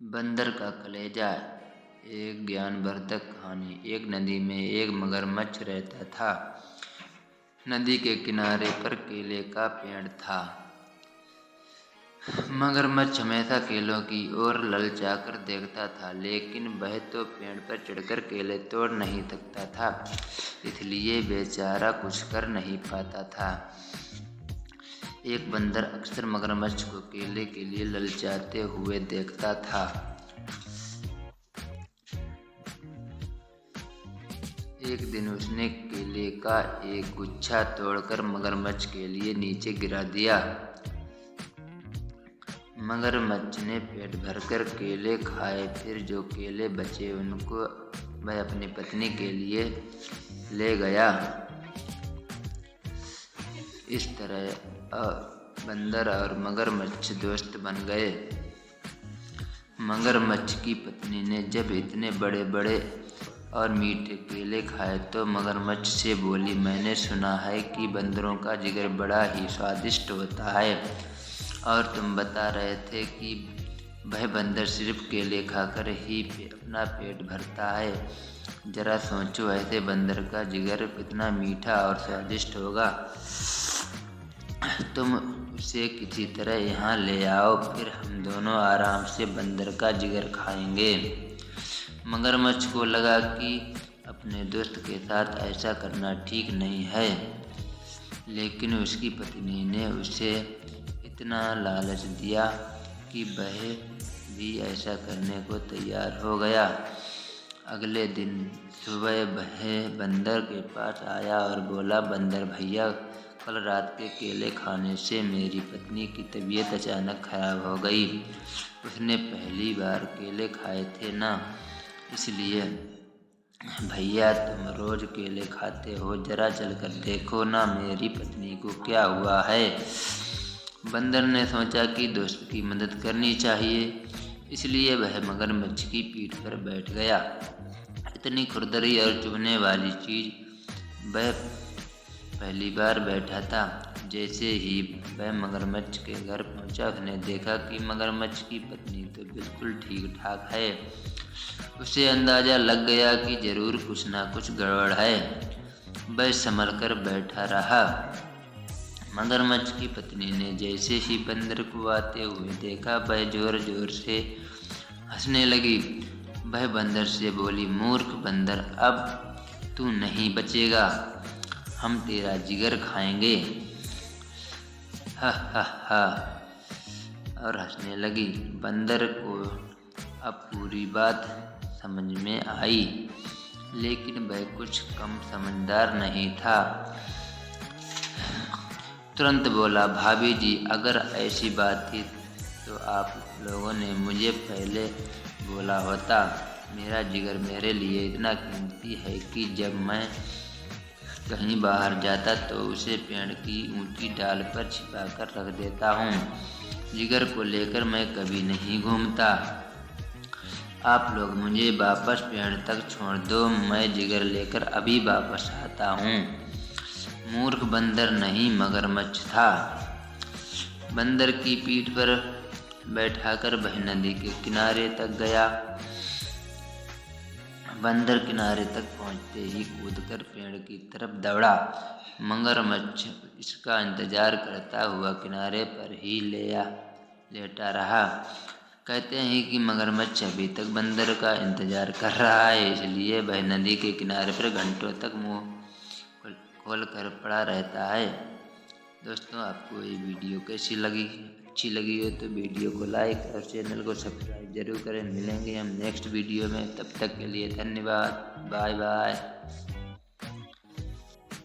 बंदर का कलेजा। एक ज्ञानवर्धक कहानी। एक नदी में एक मगरमच्छ रहता था। नदी के किनारे पर केले का पेड़ था। मगरमच्छ हमेशा केलों की ओर ललचाकर देखता था, लेकिन वह तो पेड़ पर चढ़कर केले तोड़ नहीं सकता था, इसलिए बेचारा कुछ कर नहीं पाता था। एक बंदर अक्सर मगरमच्छ को केले के लिए ललचाते हुए देखता था। एक दिन उसने केले का एक गुच्छा तोड़कर मगरमच्छ के लिए नीचे गिरा दिया। मगरमच्छ ने पेट भरकर केले खाए, फिर जो केले बचे उनको वह अपनी पत्नी के लिए ले गया। इस तरह बंदर और मगरमच्छ दोस्त बन गए। मगरमच्छ की पत्नी ने जब इतने बड़े बड़े और मीठे केले खाए तो मगरमच्छ से बोली, मैंने सुना है कि बंदरों का जिगर बड़ा ही स्वादिष्ट होता है, और तुम बता रहे थे कि वह बंदर सिर्फ केले खाकर ही अपना पेट भरता है। जरा सोचो, ऐसे बंदर का जिगर कितना मीठा और स्वादिष्ट होगा। तुम उसे किसी तरह यहाँ ले आओ, फिर हम दोनों आराम से बंदर का जिगर खाएंगे। मगरमच्छ को लगा कि अपने दोस्त के साथ ऐसा करना ठीक नहीं है, लेकिन उसकी पत्नी ने उसे इतना लालच दिया कि वह भी ऐसा करने को तैयार हो गया। अगले दिन सुबह वह बंदर के पास आया और बोला, बंदर भैया, कल रात के केले खाने से मेरी पत्नी की तबीयत अचानक खराब हो गई। उसने पहली बार केले खाए थे ना, इसलिए भैया तुम रोज केले खाते हो, जरा चलकर देखो ना मेरी पत्नी को क्या हुआ है। बंदर ने सोचा कि दोस्त की मदद करनी चाहिए, इसलिए वह मगरमच्छ की पीठ पर बैठ गया। इतनी खुरदरी और चुभने वाली चीज वह पहली बार बैठा था। जैसे ही वह मगरमच्छ के घर पहुंचा, उसने देखा कि मगरमच्छ की पत्नी तो बिल्कुल ठीक ठाक है। उसे अंदाजा लग गया कि जरूर कुछ ना कुछ गड़बड़ है। वह संभल कर बैठा रहा। मगरमच्छ की पत्नी ने जैसे ही बंदर को आते हुए देखा, वह जोर जोर से हंसने लगी। वह बंदर से बोली, मूर्ख बंदर, अब तू नहीं बचेगा, हम तेरा जिगर खाएंगे। हा हा हा, और हंसने लगी। बंदर को अब पूरी बात समझ में आई, लेकिन वह कुछ कम समझदार नहीं था। तुरंत बोला, भाभी जी, अगर ऐसी बात थी तो आप लोगों ने मुझे पहले बोला होता। मेरा जिगर मेरे लिए इतना कीमती है कि जब मैं कहीं बाहर जाता तो उसे पेड़ की ऊंची डाल पर छिपा कर रख देता हूँ। जिगर को लेकर मैं कभी नहीं घूमता। आप लोग मुझे वापस पेड़ तक छोड़ दो, मैं जिगर लेकर अभी वापस आता हूँ। मूर्ख बंदर नहीं, मगरमच्छ था। बंदर की पीठ पर बैठाकर वह नदी के किनारे तक गया। बंदर किनारे तक पहुंचते ही कूदकर पेड़ की तरफ दौड़ा। मगरमच्छ इसका इंतजार करता हुआ किनारे पर ही लेटा रहा। कहते हैं कि मगरमच्छ अभी तक बंदर का इंतजार कर रहा है, इसलिए वह नदी के किनारे पर घंटों तक मुंह खोल कर पड़ा रहता है। दोस्तों, आपको ये वीडियो कैसी लगी? अच्छी लगी हो तो वीडियो को लाइक और चैनल को सब्सक्राइब जरूर करें। मिलेंगे हम नेक्स्ट वीडियो में, तब तक के लिए धन्यवाद। Bye bye.